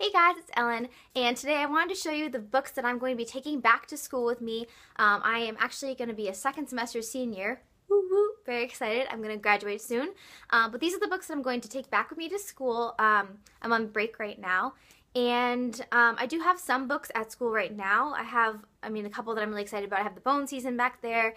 Hey guys, it's Ellen, and today I wanted to show you the books that I'm going to be taking back to school with me. I am actually going to be a second semester senior. Woo woo! Very excited. I'm going to graduate soon. But these are the books that I'm going to take back with me to school. I'm on break right now, and I do have some books at school right now. I have, a couple that I'm really excited about. I have The Bone Season back there,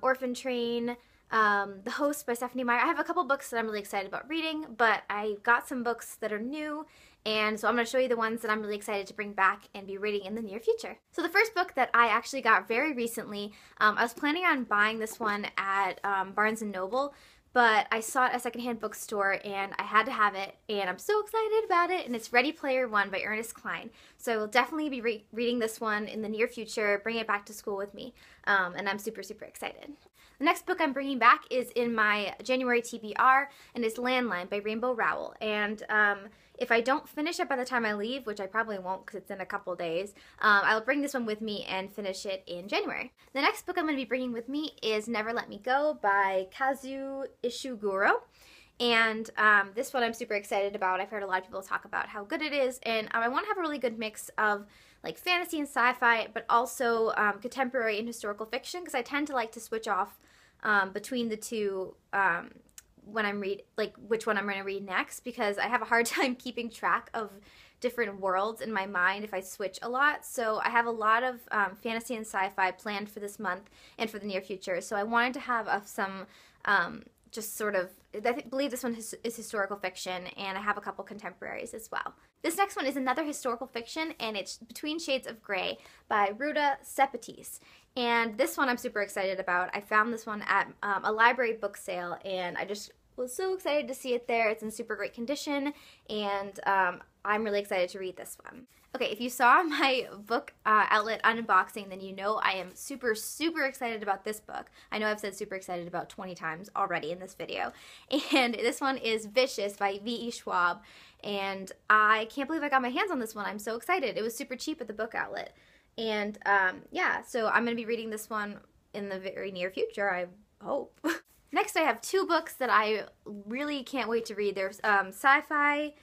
Orphan Train, The Host by Stephanie Meyer. I have a couple books that I'm really excited about reading, but I got some books that are new, and so I'm going to show you the ones that I'm really excited to bring back and be reading in the near future. So the first book that I actually got very recently, I was planning on buying this one at Barnes & Noble, but I saw it at a secondhand bookstore and I had to have it, and I'm so excited about it, and it's Ready Player One by Ernest Cline. So I will definitely be reading this one in the near future, bring it back to school with me, and I'm super excited. The next book I'm bringing back is in my January TBR, and it's Landline by Rowell. And if I don't finish it by the time I leave, which I probably won't because it's in a couple days, I'll bring this one with me and finish it in January. The next book I'm going to be bringing with me is Never Let Me Go by Kazuo Ishiguro. And this one I'm super excited about. I've heard a lot of people talk about how good it is, and I want to have a really good mix of like fantasy and sci-fi, but also contemporary and historical fiction, because I tend to like to switch off between the two when I'm which one I'm going to read next, because I have a hard time keeping track of different worlds in my mind if I switch a lot. So I have a lot of fantasy and sci-fi planned for this month and for the near future. So I wanted to have some just sort of, I believe this one is historical fiction, and I have a couple contemporaries as well. This next one is another historical fiction, and it's Between Shades of Grey by Ruta, Sepetys. And this one I'm super excited about. I found this one at a library book sale, and I just was so excited to see it there. It's in super great condition, and I'm really excited to read this one. Okay, if you saw my book outlet unboxing, then you know I am super excited about this book. I know I've said super excited about 20 times already in this video. And this one is Vicious by V.E. Schwab. And I can't believe I got my hands on this one. I'm so excited. It was super cheap at the book outlet. And yeah, so I'm going to be reading this one in the very near future, I hope. Next, I have two books that I really can't wait to read. There's sci-fi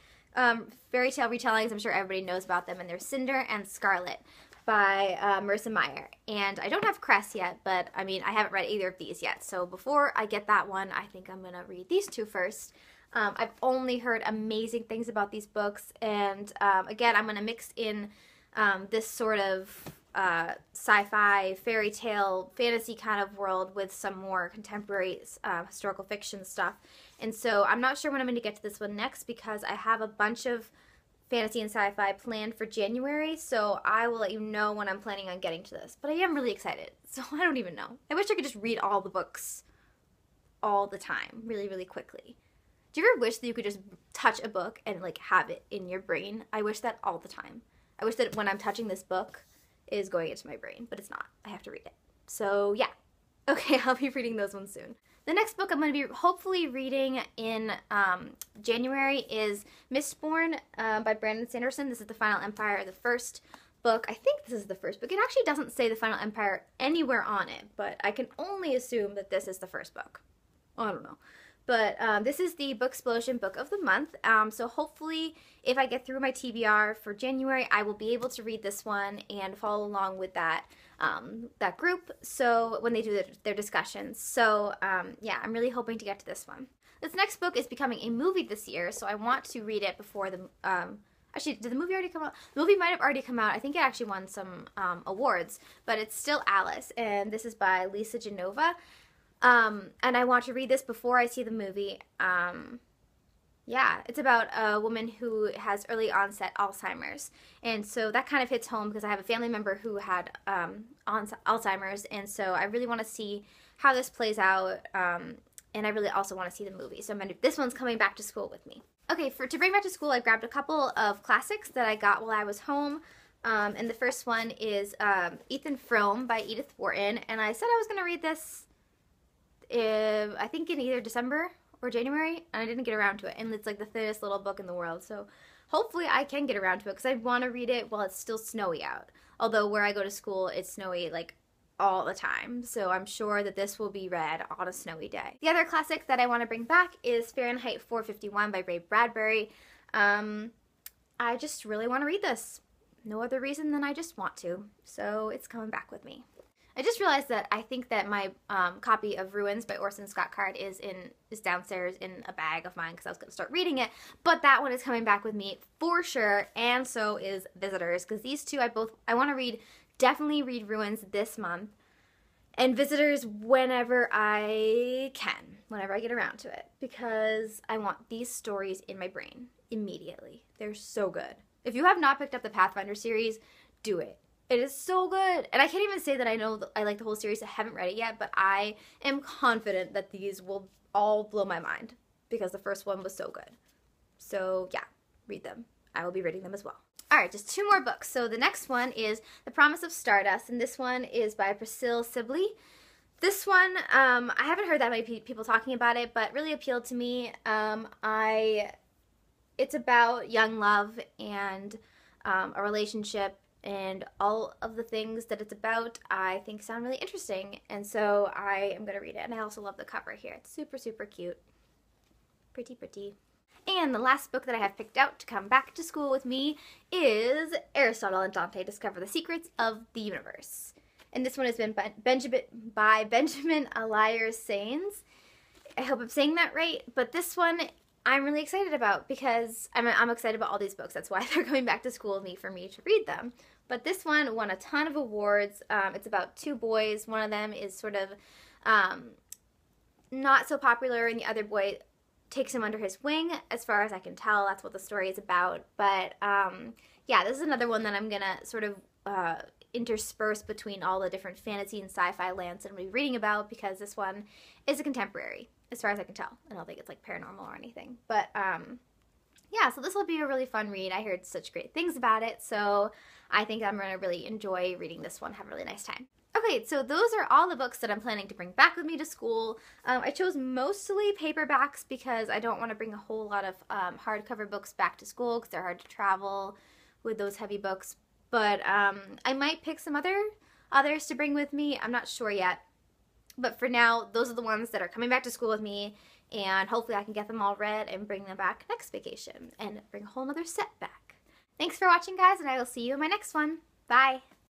fairy tale retellings. I'm sure everybody knows about them, and they're Cinder and Scarlet by Marissa Meyer. And I don't have Cress yet, but I haven't read either of these yet. So before I get that one, I think I'm going to read these two first. I've only heard amazing things about these books, and again, I'm going to mix in this sort of sci-fi, fairy tale, fantasy kind of world with some more contemporary historical fiction stuff. And so I'm not sure when I'm going to get to this one next, because I have a bunch of fantasy and sci-fi planned for January, so I will let you know when I'm planning on getting to this. But I am really excited, so I don't even know. I wish I could just read all the books all the time, really quickly. Do you ever wish that you could just touch a book and like have it in your brain? I wish that all the time. I wish that when I'm touching this book, it is going into my brain, but it's not. I have to read it. So yeah. Okay, I'll be reading those ones soon. The next book I'm going to be hopefully reading in January is Mistborn by Brandon Sanderson. This is The Final Empire, the first book. I think this is the first book. It actually doesn't say The Final Empire anywhere on it, but I can only assume that this is the first book. I don't know. But this is the Booksplosion book of the month, so hopefully if I get through my TBR for January, I will be able to read this one and follow along with that that group, so when they do their discussions. So yeah, I'm really hoping to get to this one. This next book is becoming a movie this year, so I want to read it before the actually, did the movie already come out? The movie might have already come out. I think it actually won some awards, but it's still Alice, and this is by Lisa Genova. And I want to read this before I see the movie. Yeah, it's about a woman who has early onset Alzheimer's, and so that kind of hits home because I have a family member who had Alzheimer's, and so I really want to see how this plays out, and I really also want to see the movie. So this one's coming back to school with me. Okay, to bring back to school, I grabbed a couple of classics that I got while I was home. And the first one is Ethan Frome by Edith Wharton, and I said I was going to read this I think in either December or January, and I didn't get around to it, and it's like the thinnest little book in the world, so hopefully I can get around to it, because I want to read it while it's still snowy out, although where I go to school it's snowy like all the time, so I'm sure that this will be read on a snowy day. The other classic that I want to bring back is Fahrenheit 451 by Ray Bradbury. I just really want to read this. No other reason than I just want to. So it's coming back with me. I just realized that I think that my copy of Ruins by Orson Scott Card is downstairs in a bag of mine because I was going to start reading it, but that one is coming back with me for sure, and so is Visitors, because these two I want to definitely read Ruins this month, and Visitors whenever I can, whenever I get around to it, because I want these stories in my brain immediately. They're so good. If you have not picked up the Pathfinder series, do it. It is so good. And I can't even say that I like the whole series. I haven't read it yet, but I am confident that these will all blow my mind because the first one was so good. So yeah, read them. I will be reading them as well. All right, just 2 more books. So the next one is The Promise of Stardust, and this one is by Priscille Sibley. This one, I haven't heard that many people talking about it, but really appealed to me. It's about young love and a relationship, and all of the things that it's about I think sound really interesting, and so I am going to read it. And I also love the cover here. It's super, super cute. Pretty, pretty. And the last book that I have picked out to come back to school with me is Aristotle and Dante Discover the Secrets of the Universe. And this one has been by Benjamin Alire Saenz. I hope I'm saying that right, but this one I'm really excited about because I'm excited about all these books. That's why they're coming back to school with me, for me to read them. But this one won a ton of awards. It's about 2 boys. One of them is sort of not so popular, and the other boy takes him under his wing, as far as I can tell. That's what the story is about. But yeah, this is another one that I'm going to sort of intersperse between all the different fantasy and sci-fi lands that I'm going to be reading about, because this one is a contemporary, as far as I can tell. I don't think it's like paranormal or anything. But yeah, so this will be a really fun read. I heard such great things about it, so I think I'm going to really enjoy reading this one, have a really nice time. Okay, so those are all the books that I'm planning to bring back with me to school. I chose mostly paperbacks because I don't want to bring a whole lot of hardcover books back to school because they're hard to travel with those heavy books. But I might pick some others to bring with me. I'm not sure yet. But for now, those are the ones that are coming back to school with me, and hopefully I can get them all read and bring them back next vacation and bring a whole nother set back. Thanks for watching, guys, and I will see you in my next one. Bye!